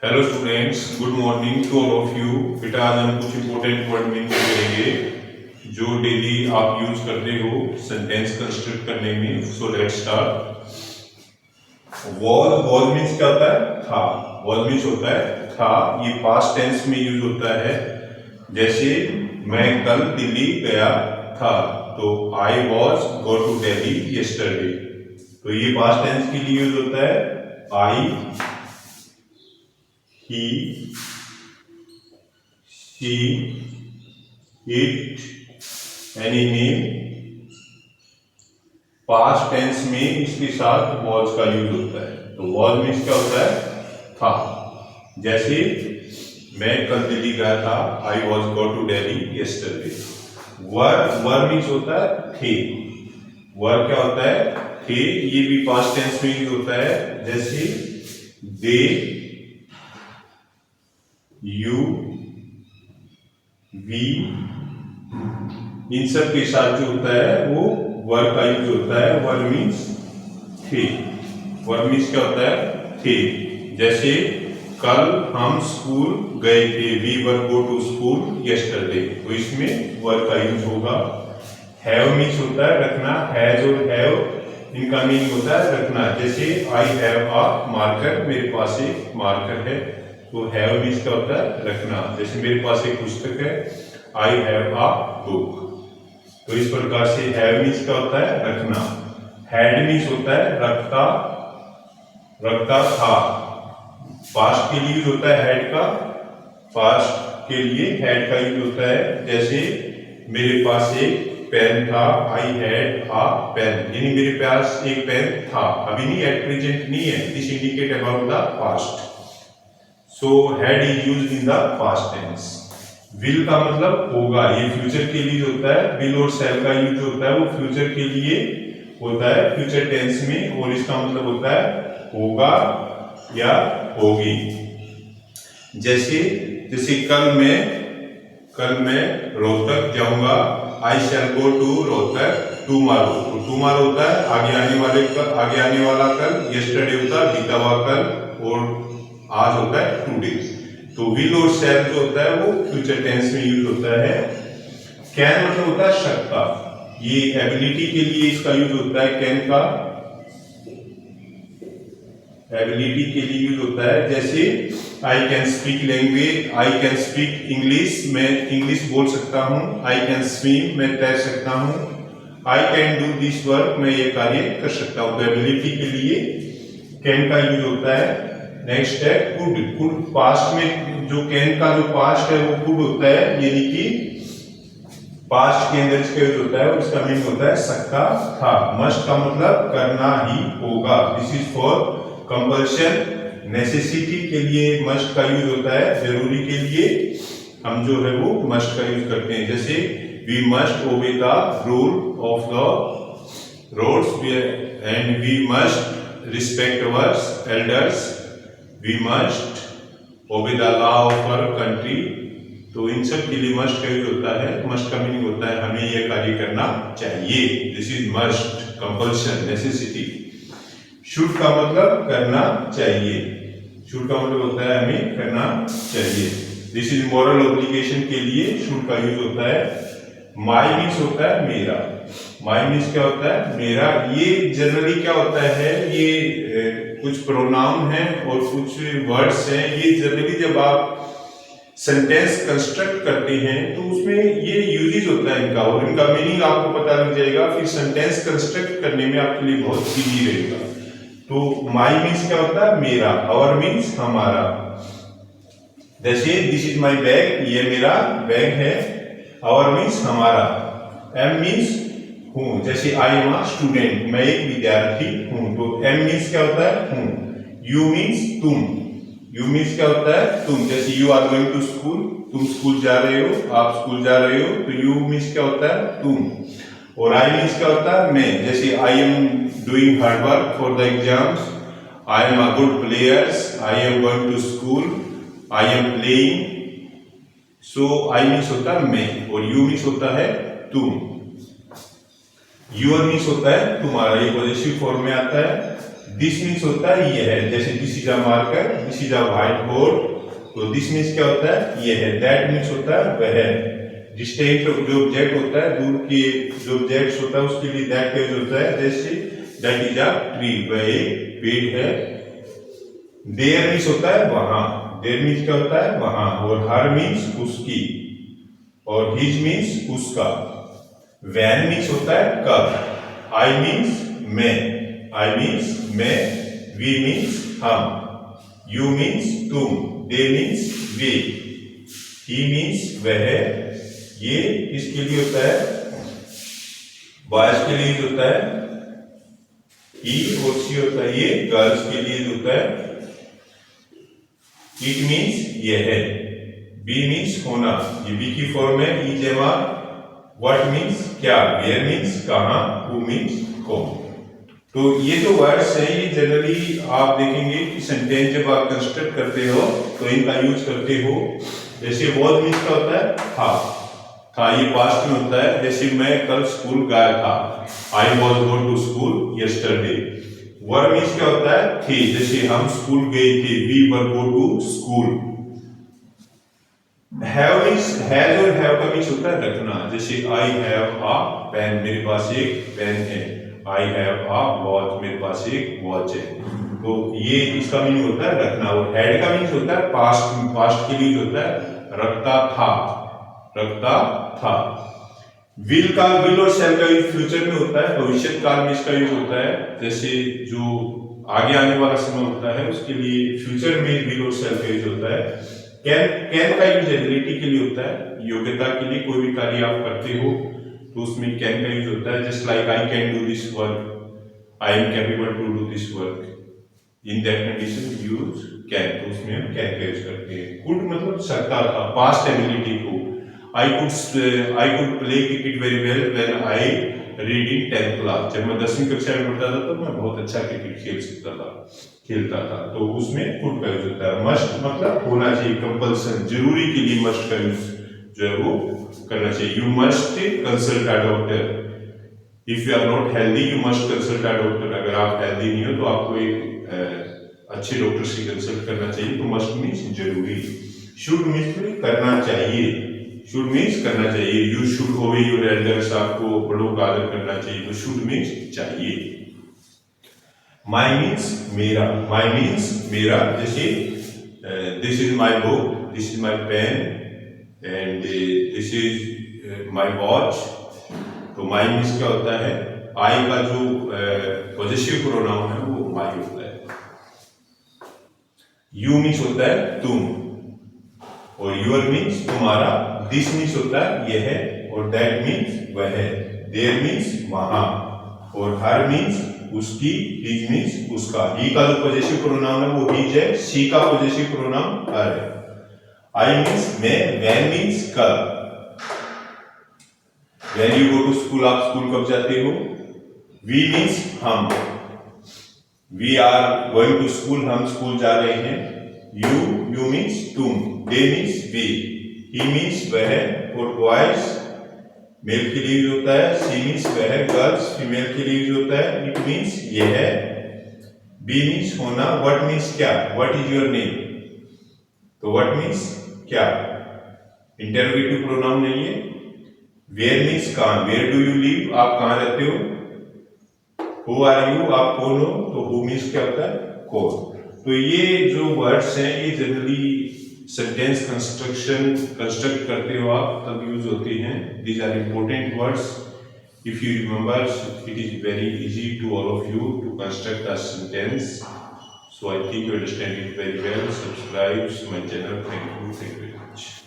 Hello students, good morning to all of you. बेटा आज हम कुछ इंपॉर्टेंट वर्ड मीनिंग करेंगे जो डेली आप यूज करते हो सेंटेंस कंस्ट्रक्ट करने में। So let's start. Was means क्या होता है? था। वॉज मीन्स होता है था। ये पास्ट टेंस में यूज होता है। जैसे मैं कल दिल्ली गया था, तो I was go to Delhi yesterday. तो ये पास्ट टेंस के लिए यूज होता है। I, he, she, it, any name। Past tense में इसके साथ was का यूज होता है। तो was मीन्स क्या होता है? था। जैसे मैं कल दिल्ली गया था, I was go to Delhi yesterday। Were means होता है थे। वर क्या होता है? थे। ये भी पास्ट टेंस में यूज होता है। जैसे दे, यू, वी, इन सब के साथ जो होता है वो वर्ब का यूज होता है। वर्ब मीन्स थे। वर्ब मीन्स क्या होता है? थे। जैसे कल हम स्कूल गए थे, we were go to school yesterday. तो इसमें वर्ब का यूज होगा। हैव मीन्स होता है रखना। हैज और हैव इनका मीनिंग होता है रखना। जैसे आई हैव अ मार्कर, मेरे पास एक मार्कर है। तो हैव मीन्स क्या होता है? रखना। जैसे मेरे पास एक पुस्तक है, आई हैव अ बुक। तो इस प्रकार से हैव मीन्स क्या होता है? रखना। हैड मीन्स होता है रखता, रखता था। पास्ट के लिए यूज होता है हैड का। पास्ट के लिए हैड का यूज होता है। जैसे मेरे पास एक पेन था, आई हैड अ पेन, यानी मेरे पास एक पेन था। अभी नहीं, एट प्रेजेंट नहीं है। This indicate about the past. So had is used in the past tense। will का मतलब होगा, ये फ्यूचर के लिए होता है। will और shall का यूज होता है वो फ्यूचर के लिए होता है, फ्यूचर टेंस में। और इसका मतलब होता है होगा या होगी। जैसे कल मैं रोहतक जाऊंगा, आई शैल गो टू रोहतक टुमारो। तो टुमारो होता है आगे आने वाला कल। यस्टरडे होता है बीता हुआ कल। और आज होता है टुडे। तो विल और शैल जो होता है वो फ्यूचर टेंस में यूज होता है। कैन मतलब होता है सकता। ये एबिलिटी के लिए इसका यूज होता है। कैन का एबिलिटी के लिए यूज होता है। जैसे I can speak language, I can speak English, मैं इंग्लिश बोल सकता हूँ। आई कैन स्विम, मैं तैर सकता हूँ। आई कैन डू दिस वर्क, मैं ये कार्य कर सकता हूँ। तो एबिलिटी के लिए कैन का यूज होता है। नेक्स्ट है कुड। कुड पास्ट में जो कैन का जो पास्ट है वो कुड होता है, यानी कि पास्ट के अंदर इसका यूज होता है। और इसका मीनिंग होता है सकता था। मस्ट का मतलब करना ही होगा। This is for compulsion. Necessity के लिए मस्ट का यूज होता है। जरूरी के लिए हम जो है वो मस्ट का यूज करते हैं। जैसे we must obey the rule of the roads and we must respect our elders. We must obey the law of our country. तो इन सब के लिए मस्ट का यूज होता है। मस्ट का मीनिंग होता है हमें यह कार्य करना चाहिए। This is must, compulsion, necessity. Should का मतलब करना चाहिए। शुड का मतलब होता है हमें करना चाहिए। दिस इज मॉरल ऑब्लिगेशन के लिए शुड का यूज होता है। माई मीन्स होता है मेरा। माई मीन्स क्या होता है? मेरा। ये जनरली क्या होता है, ये कुछ प्रोनाउन है और कुछ वर्ड्स हैं। ये जनरली जब आप सेंटेंस कंस्ट्रक्ट करते हैं तो उसमें ये यूजेज होता है इनका, और इनका मीनिंग आपको पता लग जाएगा। फिर सेंटेंस कंस्ट्रक्ट करने में आपके लिए बहुत इजी रहेगा। तो माई मीन्स क्या होता है? मेरा। आवर मीन्स हमारा। जैसे दिस इज माई बैग, ये मेरा बैग है। आवर मीन्स हमारा। एम मीन्स हूँ। जैसे आई एम अ स्टूडेंट, मैं एक विद्यार्थी हूँ। तो एम मीन्स क्या होता है? हूँ। यू मीन्स तुम। यू मीन्स क्या होता है? तुम। जैसे you are going to school, तुम स्कूल जा रहे हो, आप स्कूल जा रहे हो। तो यू मीन्स क्या होता है? तुम। और आई मीन्स क्या होता है? मैं। जैसे I am doing hard work for the exams, I am a good players, I am going to school, I am playing. So I means होता है मैं, और यू मीन्स होता है तुम। यूर मीन्स होता है तुम्हारा। ये पॉजेसिव फॉर्म में आता है। दिस मीन्स होता है ये है, जैसे this is a marker, this is a white board, तो दिस मीन्स क्या होता है ये है। दैट मीन्स होता है वह। डिस्टेंट जो ऑब्जेक्ट होता है, दूर के जो ऑब्जेक्ट्स होता है उसके लिए दैट का यूज होता है, जैसे दैट इज अ ट्री, वह एक पेड़ है। देयर मीन्स होता है वहां, देयर मीन्स क्या होता है वहां, और हर मीन्स उसकी, और हिज मीन्स उसका। वैन मीन्स होता है कब, आई मीन्स मैं, आई मीन्स मैं, वी मीन्स हम, यू मीन्स तुम, दे मीन्स वे, ही मीन्स वह। ये किसके लिए होता है, बॉयज के लिए होता है, ही और सी होता है, ये गर्ल्स के लिए होता है। इट मीन्स ये है, बी मीन्स होना, ये बी की फॉर्म है, ई जमा व्हाट मीन्स क्या, वेयर मीन्स कहां, हु मीन्स कौन। तो ये जो वर्ड्स हैं ये जनरली आप देखेंगे कि सेंटेंस जब आप कंस्ट्रक्ट करते हो तो इनका यूज करते हो। जैसे वॉज मीन्स क्या होता है था, ये पास्ट में होता है, जैसे मैं कल स्कूल गया था, I was go to school yesterday. Were means क्या होता है थे, जैसे हम स्कूल गए थे, we were go to school. Have means has और हैव का मीन्स होता है रखना, जैसे आई हैव अ पेन, मेरे पास एक पेन है, आई हैव अ वॉच, मेरे पास एक वॉच है। तो ये इसका मीनिंग होता है रखना। और हैड का मीनिंग होता है पास्ट, पास्ट के लिए होता है रखता था, रखता था। विल का, विल और शैल का यूज फ्यूचर में होता है, भविष्य काल में इसका यूज होता है, जैसे जो आगे आने वाला समय होता है उसके लिए फ्यूचर में विल और शैल का यूज होता है। कैन का यूज एबिलिटी के लिए होता है, योग्यता के लिए, कोई भी कार्य आप करते हो तो उसमें कैन का यूज होता है। Just like I can do this work, I am capable to do this work, in that condition use can, तो उसमें हम कैन का यूज करते हैं। कुड मतलब सकता था, पास्ट एबिलिटी को, I could play cricket very well when I read in 10th class। जब मैं 10वीं कक्षा में पढ़ता था तो मैं बहुत अच्छा क्रिकेट खेलता था, तो उसमें could का यूज होता है। must मतलब होना चाहिए, कंपल्सन, जरूरी के लिए must का यूज जो है वो करना चाहिए। You must consult a doctor if you are not healthy, you must consult a doctor। अगर आप हेल्दी नहीं हो तो आपको एक अच्छे डॉक्टर से कंसल्ट करना चाहिए। तो must मीन्स जरूरी, should मीन्स करना चाहिए, शुड मीन्स करना चाहिए। यू शुड ओबे योर एल्डर्स, आपको बड़ों का आदर करना चाहिए, तो शुड मीन्स चाहिए। माई मीन्स मेरा, माई मीन्स मेरा, जैसे this is my book, this is my pen and this is my watch. तो माई मीन्स क्या होता है, आई का जो पॉजेसिव प्रोनाउन है वो माई होता है। यू मीन्स होता है तुम, और यूर मीन्स तुम्हारा, दिस मीन्स होता है यह है, और दैट मीन्स वह है, देयर मीन्स वहां, और हर मीन्स उसकी, हिज मीन्स उसका। ही का जो पॉजेसिव प्रोनाउन है वो हिज है, शी का पॉजेसिव प्रोनाउन हर है। आई मीन्स मैं, वैन मीन्स कब, when you go to school, आप स्कूल कब जाते हो। वी मीन्स हम, we are going to school, हम स्कूल जा रहे हैं। यू मीन्स तुम, दे मीन्स वे, ही मीन्स वह, और बॉयज मेल के लिए यूज होता है, सी मीन्स वह, गर्ल्स फीमेल के लिए यूज होता है। इट मीन्स ये है, बी मीन्स होना, व्हाट मीन्स क्या, व्हाट इज योर नेम, तो व्हाट मीन्स क्या, इंटरोगेटिव प्रोनाउन नहीं है। वेयर मीन्स कहां, वेयर डू यू लिव, आप कहां रहते हो। हु आर यू, आप कौन हो, तो हु मीन्स क्या होता है कौन। तो ये जो वर्ड्स हैं ये जनरली सेंटेंस कंस्ट्रक्ट करते हो आप तब यूज होते हैं। These are important words, if you remember it is very easy to all of you to construct a sentence. So I think you understand it very well. Subscribe my channel. Thank you very much.